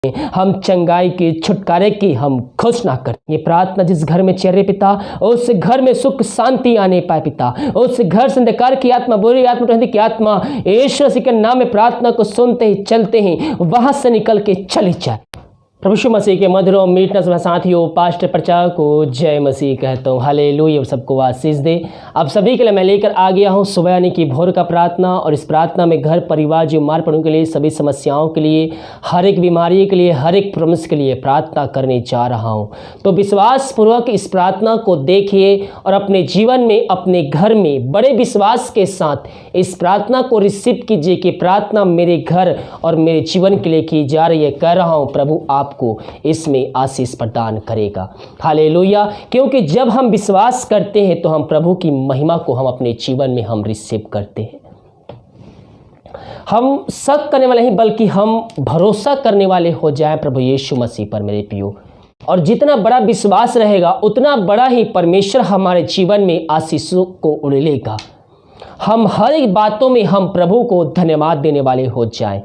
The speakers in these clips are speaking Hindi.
हम चंगाई की छुटकारे की हम घोषणा करते। ये प्रार्थना जिस घर में चल रही पिता, उस घर में सुख शांति आने पाए पिता। उस घर से अंधकार की आत्मा, बुरी आत्मा, की आत्मा यीशु मसीह के नाम में प्रार्थना को सुनते ही चलते ही वहां से निकल के चली जाए। प्रभु यीशु मसीह के मधुर और मीठा सभा साथियों, पास्टर प्रचारक को जय मसीह कहता हूँ। हालेलुया, सबको आशीष दे। आप सभी के लिए मैं लेकर आ गया हूँ सुबह यानी कि भोर का प्रार्थना। और इस प्रार्थना में घर परिवार जो मार पड़ों के लिए, सभी समस्याओं के लिए, हर एक बीमारी के लिए, हर एक प्रॉब्लम्स के लिए प्रार्थना करने जा रहा हूँ। तो विश्वास पूर्वक इस प्रार्थना को देखिए और अपने जीवन में, अपने घर में बड़े विश्वास के साथ इस प्रार्थना को रिसीव कीजिए कि प्रार्थना मेरे घर और मेरे जीवन के लिए की जा रही है। कह रहा हूँ प्रभु आपको इसमें आशीष प्रदान करेगा। हालेलुया, क्योंकि जब हम विश्वास करते हैं तो हम प्रभु की महिमा को हम अपने जीवन में हम रिसीव करते हैं। हम शक करने वाले नहीं बल्कि हम भरोसा करने वाले हो जाएं प्रभु यीशु मसीह पर मेरे प्रियो। और जितना बड़ा विश्वास रहेगा उतना बड़ा ही परमेश्वर हमारे जीवन में आशीषों को उड़ेलेगा। हम हर एक बातों में हम प्रभु को धन्यवाद देने वाले हो जाएं।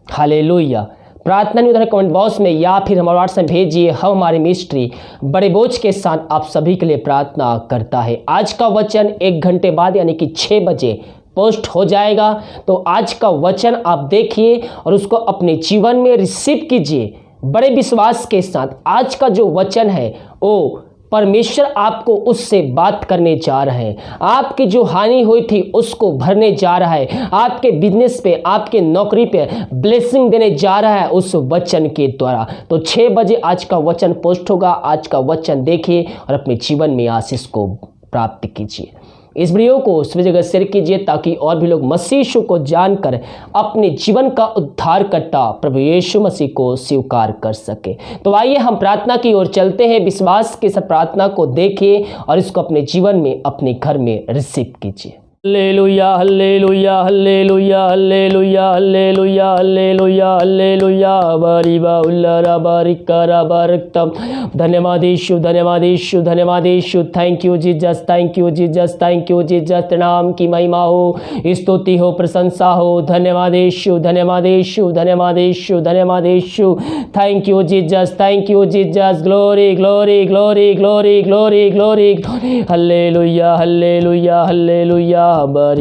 हालेलुया। प्रार्थना नहीं उधर कमेंट बॉक्स में या फिर हमारे व्हाट्सएप भेजिए। हम हमारी मिस्ट्री बड़े बोझ के साथ आप सभी के लिए प्रार्थना करता है। आज का वचन 1 घंटे बाद यानी कि 6 बजे पोस्ट हो जाएगा। तो आज का वचन आप देखिए और उसको अपने जीवन में रिसीव कीजिए बड़े विश्वास के साथ। आज का जो वचन है वो परमेश्वर आपको उससे बात करने जा रहे हैं। आपकी जो हानि हुई थी उसको भरने जा रहा है। आपके बिजनेस पे, आपके नौकरी पे ब्लेसिंग देने जा रहा है उस वचन के द्वारा। तो 6 बजे आज का वचन पोस्ट होगा। आज का वचन देखिए और अपने जीवन में आशीष को प्राप्त कीजिए। इस वीडियो को सभी जगह शेयर कीजिए ताकि और भी लोग मसीह यीशु को जानकर अपने जीवन का उद्धारकर्ता प्रभु यीशु मसीह को स्वीकार कर सके। तो आइए हम प्रार्थना की ओर चलते हैं। विश्वास के साथ प्रार्थना को देखिए और इसको अपने जीवन में, अपने घर में रिसीव कीजिए। Hallelujah, hallelujah, hallelujah, hallelujah, hallelujah, hallelujah, hallelujah. बारीबा उल्लारा बारिकारा बारकतम। धन्यवाद यीशु, धन्यवाद यीशु, धन्यवाद Yeshu. Thank you Jesus, thank you Jesus, thank you Jesus. नाम की महिमा हो, स्तुति हो, प्रशंसा हो। धन्यवाद यीशु, धन्यवाद यीशु, धन्यवाद यीशु, धन्यवाद Yeshu. Thank you Jesus, thank you Jesus. Glory, glory, glory, glory, glory, glory, glory. Hallelujah, hallelujah, hallelujah. धन्यवाद,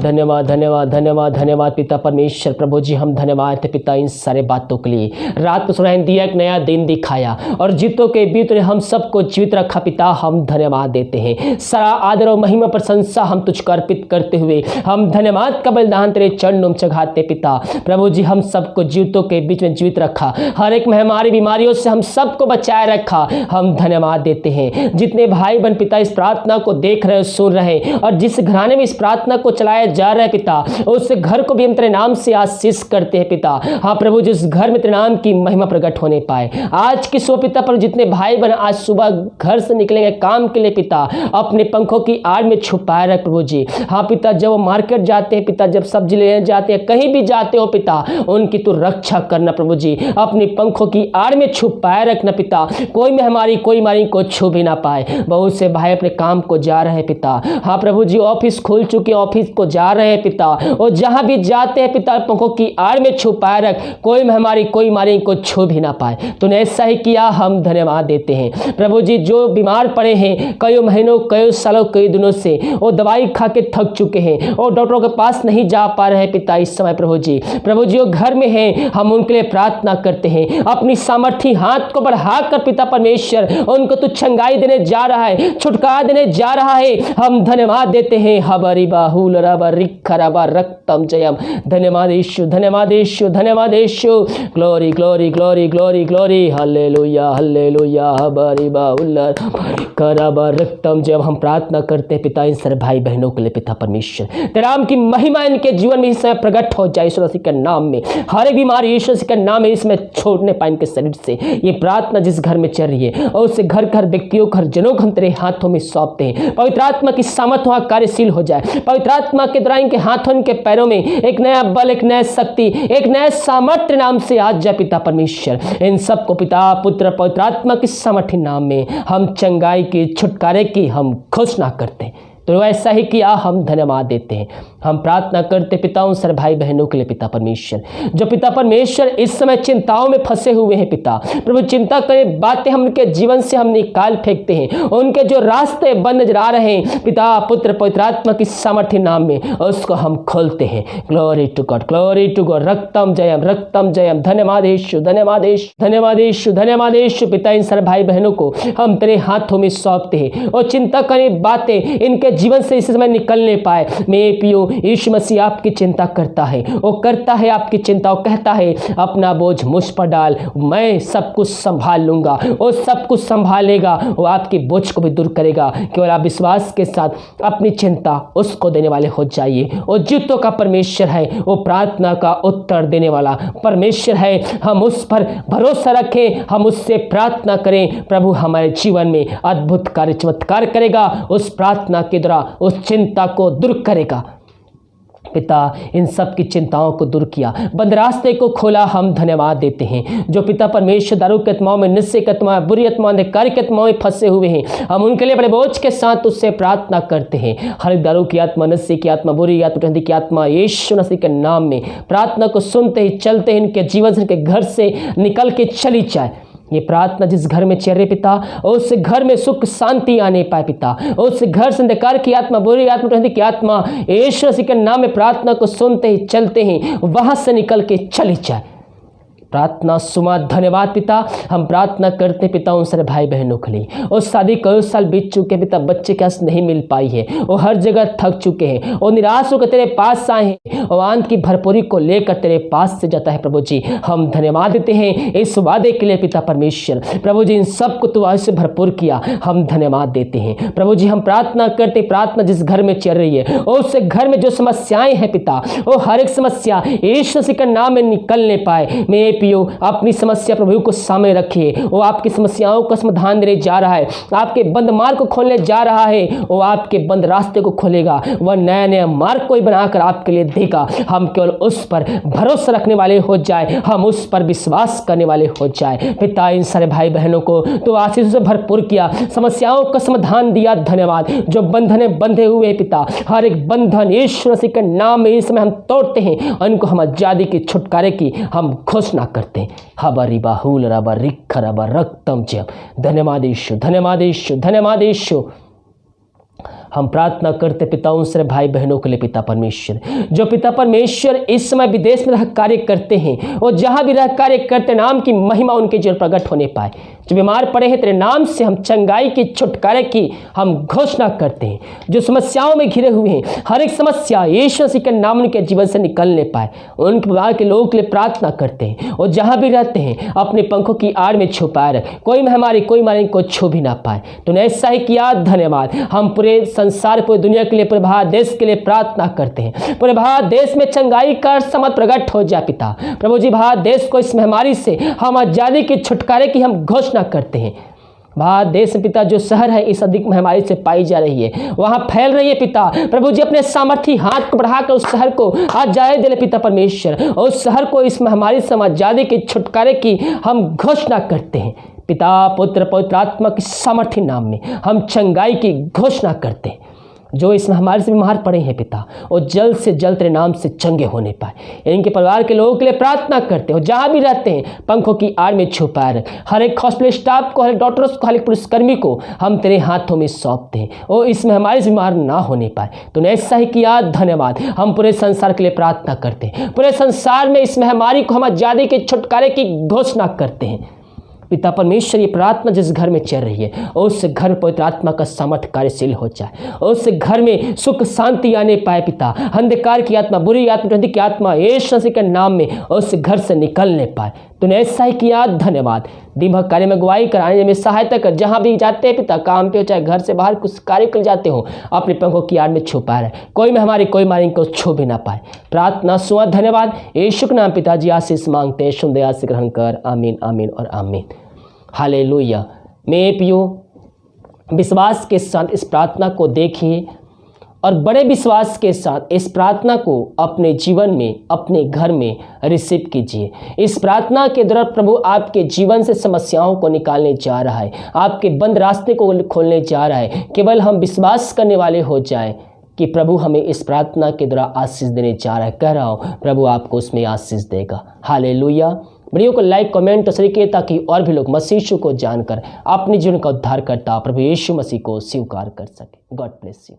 धन्यवाद, धन्यवाद, धन्यवाद, धन्यवाद पिता परमेश्वर। प्रभु जी हम धन्यवाद है पिता इन सारे बातों के लिए। रात को सुनाई दिया, एक नया दिन दिखाया और जीतों के बीच ने हम सबको जीवित रखा पिता। हम धन्यवाद देते हैं। सारा आदर और महिमा प्रशंसा हम तुझको अर्पित करते हुए हम धन्यवाद का बलिदान तेरे चरणों में चढ़ाते पिता। प्रभु जी हम सबको जीवितों के बीच में जीवित रखा, हर एक महामारी बीमारियों से हम सबको बचाए रखा। हम धन्यवाद देते हैं। जितने भाई बहन पिता इस प्रार्थना को देख रहे, सुन रहे और जिस घराने में इस प्रार्थना को चलाया जा रहा है पिता, उस घर को भी हम तेरे नाम से आशीष करते हैं पिता। हाँ प्रभु, जिस घर में तेरे नाम की महिमा प्रकट होने पाए। आज की सुबह पिता पर जितने भाई बहन आज सुबह घर से निकलेंगे काम के लिए पिता, अपने पंखों की आड़ में छुपाए रहे प्रभु जी। हाँ पिता, जब वो मार्केट जाते हैं पिता, जब सब्जी लेने जाते हैं, कहीं भी जाते हो पिता, उनकी तू रक्षा करना प्रभु जी। अपने पंखों की आड़ में छुपाए रखना पिता। कोई महामारी, कोई मारी को छू भी ना पाए। बहुत से भाई अपने काम को जा रहे हैं पिता। हाँ प्रभु जी, ऑफिस खुल चुके, ऑफिस को जा रहे हैं पिता। और जहां भी जाते हैं पिता, पंखों की आड़ में छुपाए रख, कोई महामारी, कोई मारी को छू भी ना पाए। तूने ऐसा ही किया, हम धन्यवाद देते हैं प्रभु जी। जो बीमार पड़े हैं कई महीनों, कई सालों, कई दिनों से, वो दवाई खा के थक चुके हैं और डॉक्टरों के पास नहीं जा पा रहे हैं पिता इस समय प्रभु जी। प्रभु जी वो घर में हैं, हम उनके लिए प्रार्थना करते हैं। अपनी सामर्थी हाथ को बढ़ाकर पिता परमेश्वर उनको तू चंगाई देने जा रहा है, छुटकारा देने जा रहा है। हम धन्यवाद देते हैं। हबरी बाहुल रबा रिखरबा रक्तम जयम। धन्यवाद यीशु, धन्यवाद यीशु, धन्यवाद Yeshu. Glory, glory, glory, glory, glory. Hallelujah, hallelujah. हबरी बाहुल करबा रक्तम जयम। हम प्रार्थना करते हैं पिता इन सारे भाई बहनों के लिए पिता परमेश्वर, तेरे नाम की महिमा इनके जीवन में इस समय प्रकट हो जाए यीशु मसीह के नाम में। हर एक बीमारी यीशु मसीह के नाम में इसमें छोड़ने पाए इनके शरीर से। ये प्रार्थना जिस घर में चल रही है और उसे घर घर व्यक्तियों, घर जनों को हम तेरे हाथों में सौंपते हैं। पवित्र आत्मा की सामर्थ वहां कार्यशील हो जाए। पवित्र आत्मा के द्वारा इनके हाथों, इनके पैरों में एक नया बल, एक नया शक्ति, एक नया सामर्थ्य नाम से आज जाए पिता परमेश्वर। इन सबको पिता, पुत्र, पवित्र आत्मा की सामर्थ्य नाम में हम चंगाई की, छुटकारे की हम घोषणा करते हैं। तो ऐसा ही किया, हम धन्यवाद देते हैं। हम प्रार्थना करते पिता उन सारे भाई बहनों के लिए पिता परमेश्वर, जो पिता परमेश्वर इस समय चिंताओं में फंसे हुए हैं पिता प्रभु, चिंता करें बातें हम उनके जीवन से हम निकाल फेंकते हैं, उनके जो रास्ते बंद नजर आ रहे हैं पिता पुत्र पवित्र आत्मा की सामर्थ्य नाम में उसको हम खोलते हैं। Glory to God, glory to God. रक्तम जयम, रक्तम जयम। धन्यवाद यीशु, धन्यवाद यीशु, धन्यवाद यीशु, धन्यवाद यीशु। पिता इन सारे भाई बहनों को हम तेरे हाथों में सौंपते हैं और चिंता करें बातें इनके जीवन से इस समय निकलने पाए। मैं पियो यीशु मसीह आपकी चिंता करता है, वो करता है आपकी चिंता, वो कहता है अपना बोझ मुझ पर डाल, मैं सब कुछ संभाल लूंगा। वो सब कुछ संभालेगा, वो आपकी बोझ को भी दूर करेगा। केवल आप विश्वास के साथ अपनी चिंता उसको देने वाले हो जाइए। वो जीतों का परमेश्वर है, वो प्रार्थना का उत्तर देने वाला परमेश्वर है। हम उस पर भरोसा रखें, हम उससे प्रार्थना करें, प्रभु हमारे जीवन में अद्भुत कार्य चमत्कार करेगा, उस प्रार्थना के द्वारा उस चिंता को दूर करेगा। पिता इन सब की चिंताओं को दूर किया, बंद रास्ते को खोला, हम धन्यवाद देते हैं। जो पिता परमेश्वर दारू के आत्माओं में, निश्चय के आत्मा, बुरी आत्मा, अंधकार के आत्माओं में फंसे हुए हैं, हम उनके लिए बड़े बोझ के साथ उससे प्रार्थना करते हैं। हर दारू की आत्मा, निश्चय की आत्मा, बुरी आत्मा, की आत्मा, यीशु मसीह के नाम में प्रार्थना को सुनते ही चलते हैं, इनके जीवन से, इनके घर से निकल के चली जाए। ये प्रार्थना जिस घर में चल रहे पिता, उस घर में सुख शांति आने पाए पिता, उस घर से अंधकार की आत्मा, बुरी आत्मा, की आत्मा यीशु मसीह के नाम में प्रार्थना को सुनते ही चलते हैं वहां से निकल के चली जाए। प्रार्थना सुमा। धन्यवाद पिता। हम प्रार्थना करते पिता उन सारे भाई बहनों के लिए, और शादी कई साल बीत चुके पिता, बच्चे के आस नहीं मिल पाई है, वो हर जगह थक चुके हैं और निराश होकर तेरे पास आए हैं और आंत की भरपूरी को लेकर तेरे पास से जाता है। प्रभु जी हम धन्यवाद देते हैं इस वादे के लिए पिता परमेश्वर। प्रभु जी इन सबको तू आज से भरपूर किया, हम धन्यवाद देते हैं। प्रभु जी हम प्रार्थना करते, प्रार्थना जिस घर में चल रही है और उस घर में जो समस्याएं हैं पिता, वो हर एक समस्या यीशु मसीह के नाम में निकलने पाए। मैं पियो अपनी समस्या प्रभु को सामने रखिए, वो आपकी समस्याओं का समाधान देने जा रहा है, आपके बंद मार्ग को खोलने जा रहा है, वो आपके बंद रास्ते को खोलेगा, वह नया नया मार्ग को बनाकर आपके लिए देगा। हम केवल उस पर भरोसा रखने वाले हो जाए, हम उस पर विश्वास करने वाले हो जाए। पिता इन सारे भाई बहनों को तो आशीष से भरपूर किया, समस्याओं का समाधान दिया। धन्यवाद। जो बंधने बंधे हुए पिता, हर एक बंधन यीशु मसीह के नाम में इस समय हम तोड़ते हैं, उनको हम आजादी की, छुटकारे की हम घोषणा करते हैं। हबरी बाहुल रबा रिक्ख रबा रक्तम जय। धन्यवाद यीशु, धन्यवाद यीशु, धन्यवाद यीशु। हम प्रार्थना करते पिता उन सारे भाई बहनों के लिए पिता परमेश्वर, जो पिता परमेश्वर इस समय विदेश में रह कार्य करते हैं और जहां भी रह कार्य करते, नाम की महिमा उनके जीवन प्रकट होने पाए। जो बीमार पड़े हैं तेरे नाम से हम चंगाई की, छुटकारे की हम घोषणा करते हैं। जो समस्याओं में घिरे हुए हैं, हर एक समस्या यीशु मसीह के नाम उनके जीवन से निकलने पाए। उनके परिवार के लोगों के लिए प्रार्थना करते हैं और जहां भी रहते हैं अपने पंखों की आड़ में छुपाए रख, कोई महामारी, कोई मारी को छू भी ना पाए। तूने ऐसा ही किया, धन्यवाद। हम पूरे संसार, पूरी दुनिया के लिए, पूरे भारत देश के लिए प्रार्थना करते हैं। पूरे भारत देश में चंगाई का समत प्रकट हो जाए पिता। प्रभु जी भारत देश को इस महामारी से हम आजादी के, छुटकारे की हम घोषणा करते हैं। भारत देश पिता जो शहर है इस अधिक महामारी से पाई जा रही है, वहां फैल रही है पिता, प्रभु जी अपने सामर्थी हाथ को बढ़ाकर उस शहर को आजादी दे ले पिता परमेश्वर, और उस शहर को इस महामारी से आजादी के, छुटकारे की हम घोषणा करते हैं। पिता पुत्र पवित्र आत्मा की सामर्थी नाम में हम चंगाई की घोषणा करते हैं। जो इस महामारी से बीमार पड़े हैं पिता, और जल्द से जल्द तेरे नाम से चंगे होने पाए। इनके परिवार के लोगों के लिए प्रार्थना करते हो, जहां भी रहते हैं पंखों की आड़ में छुपा रख। हर एक हॉस्पिटल स्टाफ को, हर एक डॉक्टर्स को, हर एक पुलिसकर्मी को हम तेरे हाथों में सौंपते हैं, और इस महामारी से बीमार ना होने पाए। तूने ऐसा ही किया, धन्यवाद। हम पूरे संसार के लिए प्रार्थना करते हैं, पूरे संसार में इस महामारी को हम आजादी के, छुटकारे की घोषणा करते हैं। पिता परमेश्वर ये प्रार्थना जिस घर में चल रही है, और उस घर में पवित्र आत्मा का सामर्थ्य कार्यशील हो जाए, और उस घर में सुख शांति आने पाए पिता। अंधकार की आत्मा, बुरी आत्मा, की आत्मा यीशु मसीह के नाम में उस घर से निकलने पाए। तूने ऐसा ही किया, धन्यवाद। दिन भर कार्य में गवाही कराने में सहायता कर, जहां भी जाते हैं पिता, काम पे हो चाहे घर से बाहर कुछ कार्य कर जाते हो, अपने पंखों की आड़ में छुपा रहे, कोई में हमारी, कोई मारी को छू भी ना पाए। प्रार्थना सुना, धन्यवाद। यीशु के नाम पिताजी आशीष मांगते हैं, सुन दया से ग्रहण कर। आमीन, आमीन और आमीन। हालेलुया। मैं पियो विश्वास के साथ इस प्रार्थना को देखिए और बड़े विश्वास के साथ इस प्रार्थना को अपने जीवन में, अपने घर में रिसीव कीजिए। इस प्रार्थना के द्वारा प्रभु आपके जीवन से समस्याओं को निकालने जा रहा है, आपके बंद रास्ते को खोलने जा रहा है। केवल हम विश्वास करने वाले हो जाएं कि प्रभु हमें इस प्रार्थना के द्वारा आशीष देने जा रहा है। कह रहा हूँ प्रभु आपको उसमें आशीष देगा। हालेलुया। वीडियो को लाइक, कमेंट और शेयर कीजिए ताकि और भी लोग मसीह यीशु को जानकर अपने जीवन का उद्धार करता प्रभु यीशु मसीह को स्वीकार कर सके। God bless you.